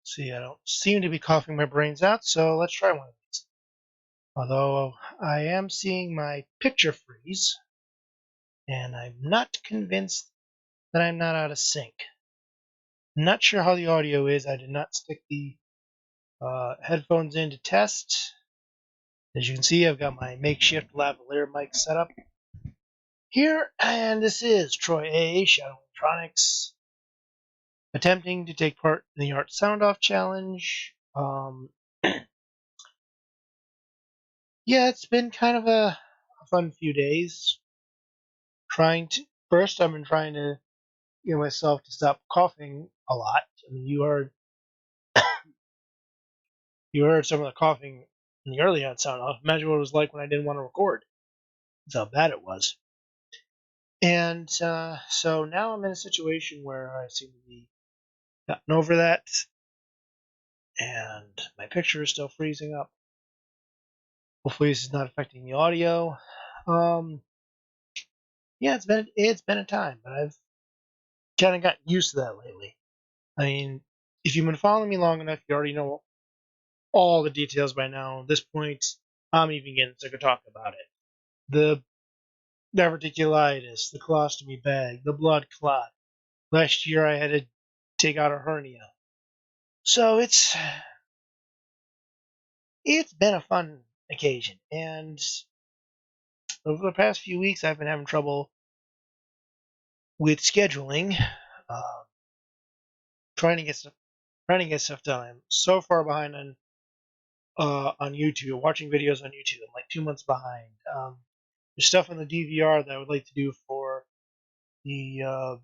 See, I don't seem to be coughing my brains out, so let's try one of these. Although I am seeing my picture freeze, and I'm not convinced that I'm not out of sync. Not sure how the audio is. I did not stick the headphones in to test. As you can see, I've got my makeshift lavalier mic set up here, and this is Troy A. Shadow Electronics attempting to take part in the Art Soundoff challenge. Yeah, it's been kind of a fun few days. First, I've been trying to get myself to stop coughing a lot. I mean, you heard some of the coughing in the early on sound off. Imagine what it was like when I didn't want to record. That's how bad it was. And so now I'm in a situation where I seem to be gotten over that, and my picture is still freezing up. Hopefully, this is not affecting the audio. Um, yeah, it's been a time, but I've kind of gotten used to that lately. I mean, if you've been following me long enough, you already know all the details by now. At this point, I'm even getting sick of talking about it. The diverticulitis, the colostomy bag, the blood clot. Last year, I had to take out a hernia. So it's been a fun occasion, and over the past few weeks, I've been having trouble with scheduling, uh, trying to get stuff done. I'm so far behind on YouTube, watching videos on YouTube. I'm like 2 months behind. There's stuff on the DVR that I would like to do for the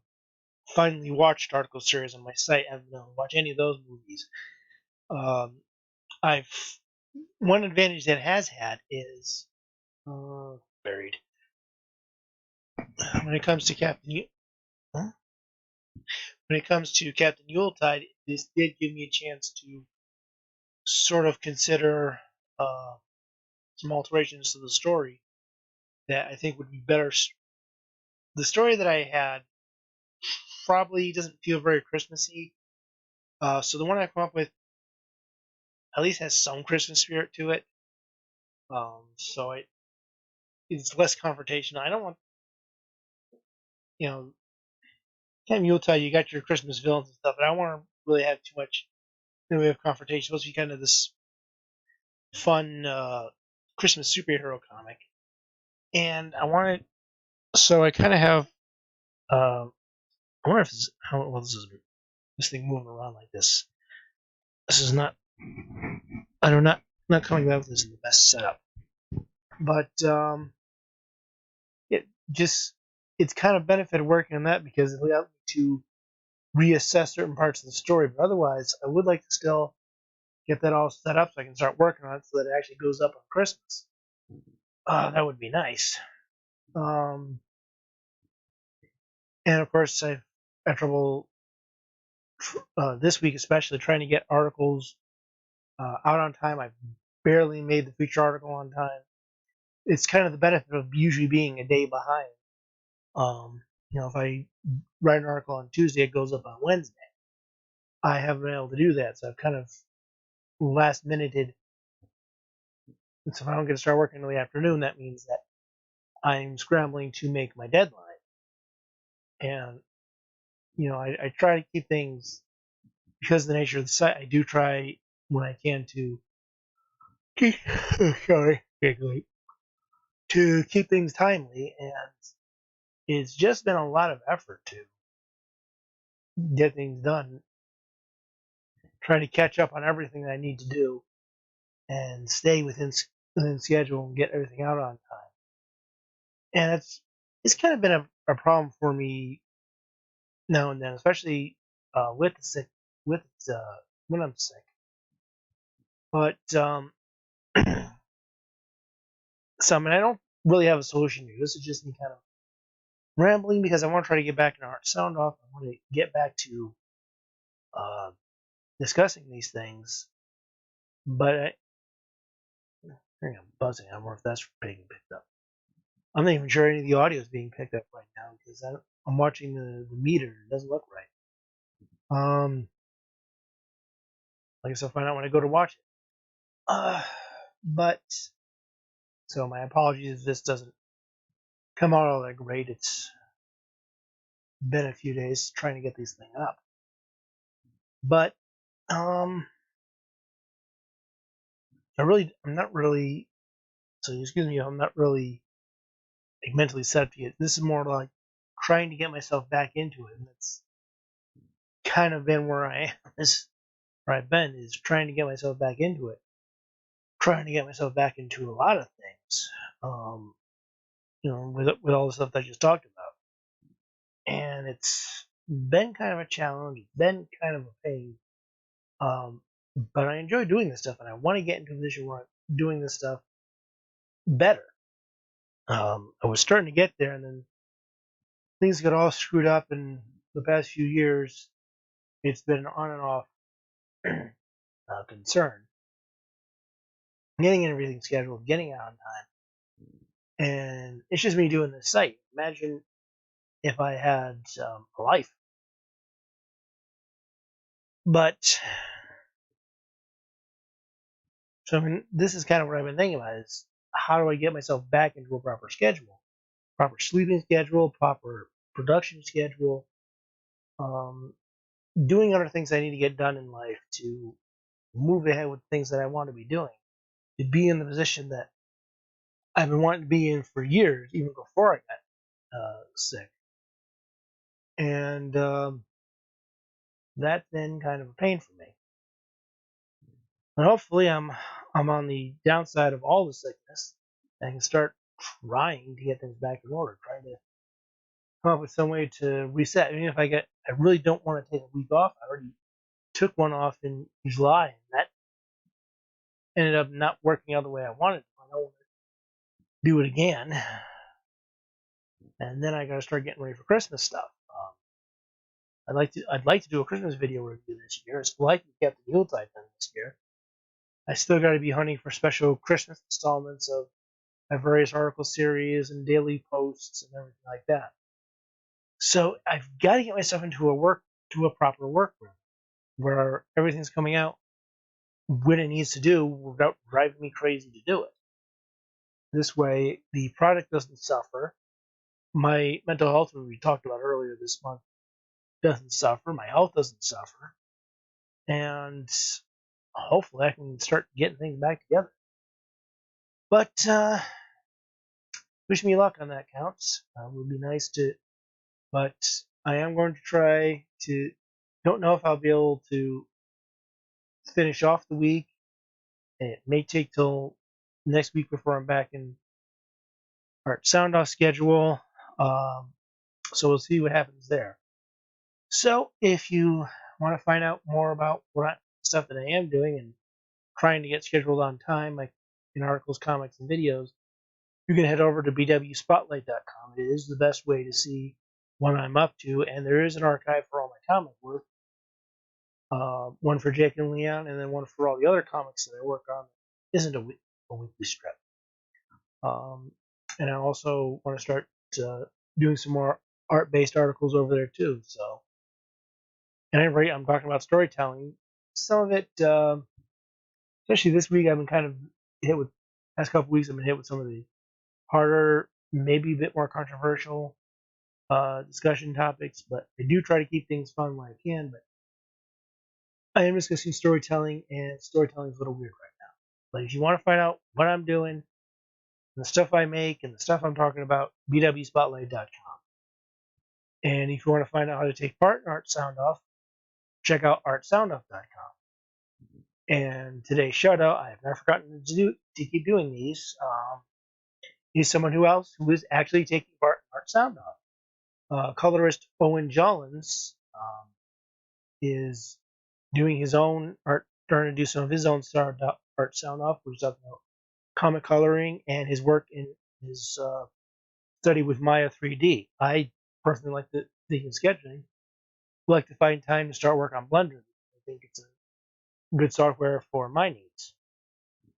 finally watched article series on my site. I haven't been able to watch any of those movies. Um, I've One advantage that has had is buried when it comes to huh? When it comes to Captain Yuletide. This did give me a chance to sort of consider some alterations to the story that I think would be better. The story that I had probably doesn't feel very Christmassy. So the one I come up with at least has some Christmas spirit to it. So it's less confrontational. I don't want, you know, Ken Yuletide, you got your Christmas villains and stuff, but I don't want to really have too much in the way of confrontation. It's supposed to be kind of this fun Christmas superhero comic. And I wanted, so I kind of have, I wonder if how well this thing moving around like this. This is not, I'm not coming back with this in the best setup. But it just it's kind of benefited working on that because it allowed me to reassess certain parts of the story. But otherwise, I would like to still get that all set up so I can start working on it so that it actually goes up on Christmas. That would be nice. Um, and of course, I've had trouble this week, especially trying to get articles out on time. I've barely made the feature article on time. It's kind of the benefit of usually being a day behind. If I write an article on Tuesday, it goes up on Wednesday. I haven't been able to do that, so I've kind of last minuted. So if I don't get to start working in the afternoon, that means that I'm scrambling to make my deadline. And I try to keep things because of the nature of the site. I do try when I can to keep sorry, to keep things timely, and it's just been a lot of effort to get things done. Trying to catch up on everything that I need to do and stay within schedule and get everything out on time. And it's kind of been a problem for me now and then, especially with the sick with when I'm sick. But so I mean, I don't really have a solution here. This is just me kind of rambling because I want to try to get back in Art Soundoff. I want to get back to uh, discussing these things. But I think I'm buzzing. I wonder if that's being picked up. I'm not even sure any of the audio is being picked up right now because I'm watching the meter. It doesn't look right. I guess I'll find out when I go to watch it. But so my apologies if this doesn't come out all that great. It's been a few days trying to get these things up. But I'm not really. So excuse me, I'm not really like, mentally set up yet. This is more like trying to get myself back into it, and that's kind of been where I am. Where I've been is trying to get myself back into it, trying to get myself back into a lot of things. Um, with all the stuff that I just talked about, and it's been kind of a challenge. It's been kind of a pain. Um, but I enjoy doing this stuff, and I want to get into a position where I'm doing this stuff better. I was starting to get there, and then things got all screwed up in the past few years. It's been an on and off concern. Getting everything scheduled, getting out on time, and it's just me doing this site. Imagine if I had a life. But so I mean, this is kind of what I've been thinking about: is how do I get myself back into a proper schedule, proper sleeping schedule, proper production schedule, um, doing other things I need to get done in life to move ahead with things that I want to be doing, to be in the position that I've been wanting to be in for years, even before I got sick. And that's been kind of a pain for me. And hopefully, I'm on the downside of all the sickness. And I can start trying to get things back in order, trying to come up with some way to reset. I mean, if I really don't want to take a week off. I already took one off in July, and that ended up not working out the way I wanted to. I don't want to do it again. And then I got to start getting ready for Christmas stuff. I'd like to do a Christmas video review this year. It's like we kept the Yuletide done this year. I still got to be hunting for special Christmas installments of my various article series and daily posts and everything like that. So I've got to get myself into a proper work room where everything's coming out when it needs to do without driving me crazy to do it. This way, the product doesn't suffer. My mental health, which we talked about earlier this month, doesn't suffer. My health doesn't suffer. And hopefully I can start getting things back together. But wish me luck on that count. Would be nice to, but I am going to try to. Don't know if I'll be able to finish off the week. It may take till next week before I'm back in our Soundoff schedule. So we'll see what happens there. So if you want to find out more about stuff that I am doing and trying to get scheduled on time, like in articles, comics, and videos, you can head over to bwspotlight.com. It is the best way to see what I'm up to, and there is an archive for all my comic work. One for Jake and Leon, and then one for all the other comics that I work on that isn't a weekly strip. And I also want to start doing some more art-based articles over there too. So, at any rate, I'm talking about storytelling. Some of it, especially this week, I've been kind of hit with. Past couple weeks, I've been hit with some of the harder, maybe a bit more controversial discussion topics, but I do try to keep things fun when I can. But I am discussing storytelling, and storytelling is a little weird right now. But if you want to find out what I'm doing, and the stuff I make, and the stuff I'm talking about, bwspotlight.com. And if you want to find out how to take part in Art Soundoff, check out artsoundoff.com. And today's shout out, I have not forgotten to keep doing these. He's someone who is actually taking part in Art Soundoff. Colorist Owen Jollins is doing his own art, starting to do some of his own Art Soundoff, which is about comic coloring and his work in his study with Maya 3D. I personally like to think in sketching. Like to find time to start work on Blender. I think it's a good software for my needs.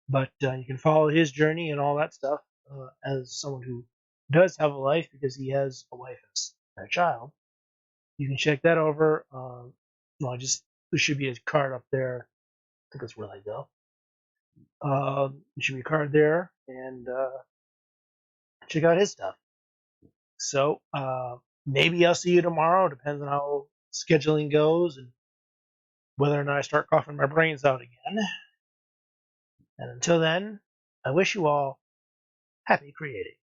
But you can follow his journey and all that stuff as someone who does have a life because he has a wife and a child. You can check that over. There should be a card up there think that's where they go. There should be a card there, and check out his stuff. So maybe I'll see you tomorrow. Depends on how scheduling goes and whether or not I start coughing my brains out again. And until then, I wish you all happy creating.